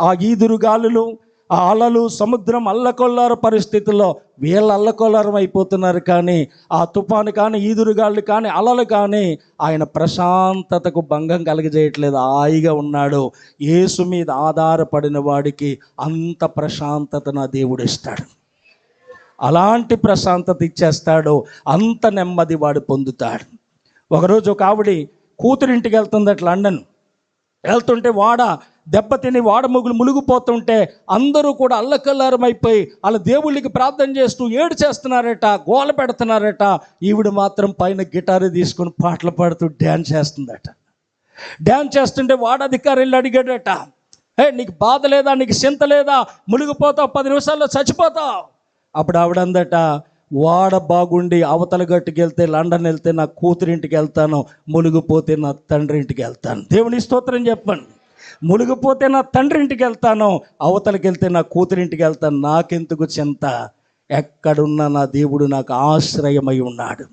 ఆ ఈదురుగాలులు, ఆ అలలు, సముద్రం అల్లకొల్లారు పరిస్థితుల్లో వీళ్ళ అల్లకొల్లారం అయిపోతున్నారు. కానీ ఆ తుఫాను కానీ, ఈదురుగాళ్ళు కానీ, అలలు కానీ ఆయన ప్రశాంతతకు భంగం కలగజేయట్లేదు. హాయిగా ఉన్నాడు. యేసు మీద ఆధారపడిన వాడికి అంత ప్రశాంతత నా దేవుడు ఇస్తాడు. అలాంటి ప్రశాంతత ఇచ్చేస్తాడు. అంత నెమ్మది వాడు పొందుతాడు. ఒకరోజు ఒక ఆవిడ కూతురింటికి వెళ్తుందట లండన్. వెళ్తుంటే దెబ్బతిని మునిగిపోతుంటే అందరూ కూడా అల్లకల్లారమైపోయి వాళ్ళ దేవుళ్ళకి ప్రార్థన చేస్తూ ఏడు చేస్తున్నారట, గోల పెడుతున్నారట. ఈవిడ మాత్రం పైన గిటారు తీసుకుని పాటలు పాడుతూ డ్యాన్స్ చేస్తుందట. డ్యాన్స్ చేస్తుంటే అధికారి వెళ్ళి అడిగాడట, నీకు బాధ లేదా, నీకు చింత లేదా, మునిగిపోతావు, 10 నిమిషాల్లో చచ్చిపోతావు. అప్పుడు ఆవిడందట, బాగుండి అవతల గట్టుకు వెళ్తే, లండన్ వెళ్తే నా కూతురింటికి వెళ్తాను, మునిగిపోతే నా తండ్రి ఇంటికి వెళ్తాను. దేవుని స్తోత్రం చెప్పండి. మునిగిపోతే నా తండ్రి ఇంటికి వెళ్తాను, అవతలకి వెళ్తే నా కూతురింటికి వెళ్తాను. నాకెందుకు చింత? ఎక్కడున్నా నా దేవుడు నాకు ఆశ్రయమై ఉన్నాడు.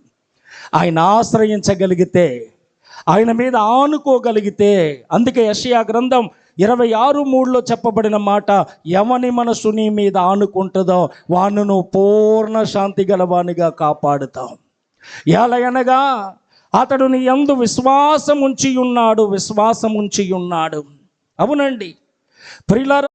ఆయన ఆశ్రయించగలిగితే, ఆయన మీద ఆనుకోగలిగితే, అందుకే యెషయా గ్రంథం 26:3 చెప్పబడిన మాట, ఎవని మనసు నీ మీద ఆనుకుంటుందో వాణ్ణి పూర్ణ శాంతి గలవానిగా కాపాడుతావు. ఎలయనగా అతడు నీ యందు విశ్వాసం ఉంచి ఉన్నాడు. అవునండి ప్రియులారా.